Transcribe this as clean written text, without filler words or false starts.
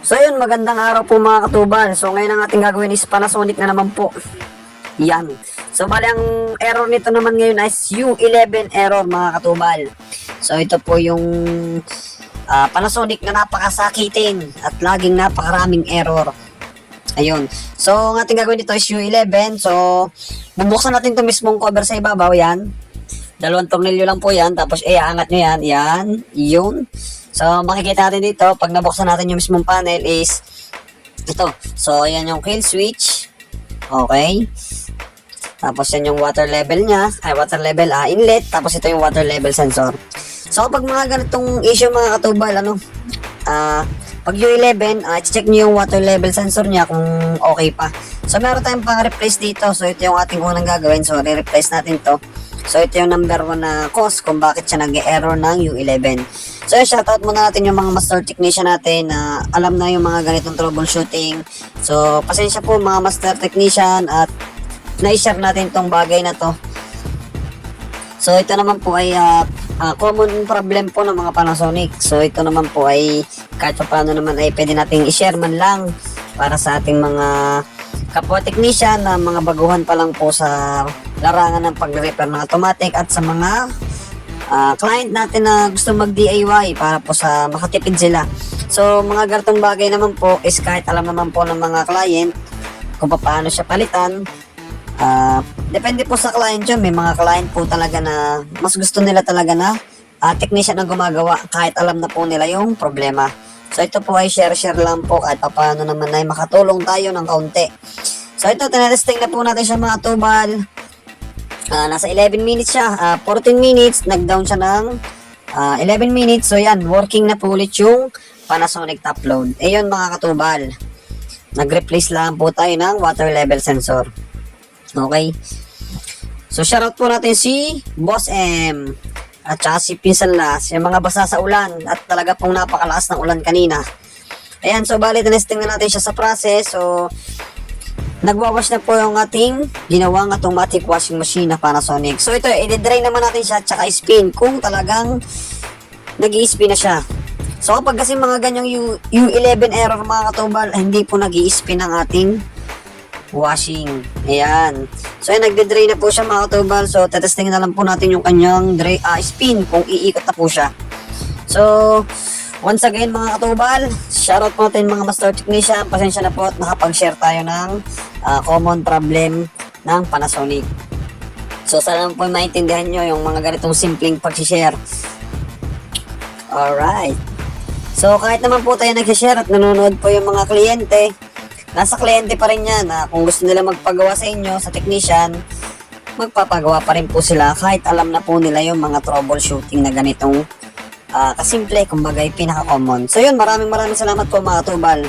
So yun, magandang araw po mga katubal. So ngayon ang ating gagawin is Panasonic na naman po. Yan. So bali ang error nito naman ngayon is U11 error mga katubal. So ito po yung Panasonic na napakasakitin at laging napakaraming error. Ayun. So ang ating gagawin dito is U11. So bubuksan natin itong mismong cover sa ibabaw. Yan. Dalawang tornilyo lang po yan. Tapos aangat nyo yan. Yan. Yun. So, makikita natin dito, pag nabuksan natin yung mismong panel is ito. So, ayan yung kill switch. Okay. Tapos, yan yung water level niya. Water level, inlet. Tapos, ito yung water level sensor. So, pag mga ganitong issue mga katubal, pag U11, check nyo yung water level sensor niya kung okay pa. So, meron tayong pang-replace dito. So, ito yung ating unang gagawin. So, re-replace natin to. So, ito yung number 1 na cause kung bakit siya nag-error ng U11. So, shoutout muna natin yung mga master technician natin na alam na yung mga ganitong troubleshooting. So, pasensya po mga master technician at na-share natin tong bagay na to. So, ito naman po ay common problem po ng mga Panasonic. So, ito naman po ay kahit paano naman ay pwede nating i-share man lang para sa ating mga kapwa technician na mga baguhan pa lang po sa larangan ng pag-repair ng automatic at sa mga client natin na gusto mag-DIY para po sa makatipid sila. So, mga ganitong bagay naman po is kahit alam naman po ng mga client kung paano siya palitan. Depende po sa client yun. May mga client po talaga na mas gusto nila talaga na technician ang gumagawa kahit alam na po nila yung problema. So, ito po ay share-share lang po kahit paano naman ay makatulong tayo ng kaunti. So, ito, tinetesting na po natin siya mga tubal. Nasa 11 minutes siya, 14 minutes, nag-down siya ng 11 minutes. So yan, working na po ulit yung Panasonic top load. Ayun mga katubal, nag-replace lang po tayo ng water level sensor. Okay. So shoutout po natin si Boss M at saka si Pinsan Las, yung mga basa sa ulan at talaga pong napakalakas ng ulan kanina. Ayan, so bali, tinesting na natin siya sa process. So nagwawash na po yung ating ginawang automatic washing machine na Panasonic. So ito, i-dry naman natin siya at saka spin kung talagang nag-i-spin na siya. So kapag kasi mga ganyang U11 error mga katubal, hindi po nag-i-spin ang ating washing. Ayan. So ayan, nagde-dry na po siya mga katubal. So tetesting na lang po natin yung kanyang spin kung iikot na po siya. So once again mga katubal, shoutout po natin mga master technician. Pasensya na po at nakapag-share tayo ng common problem ng Panasonic. So sana po maintindihan nyo yung mga ganitong simpleng pag-share. Alright. So kahit naman po tayo nag-share at nanonood po yung mga kliyente, nasa kliyente pa rin yan. Kung gusto nila magpagawa sa inyo, sa technician, magpapagawa pa rin po sila kahit alam na po nila yung mga troubleshooting na ganitong kasimple, kumbaga pinaka-common. So yun, maraming salamat po mga tubal.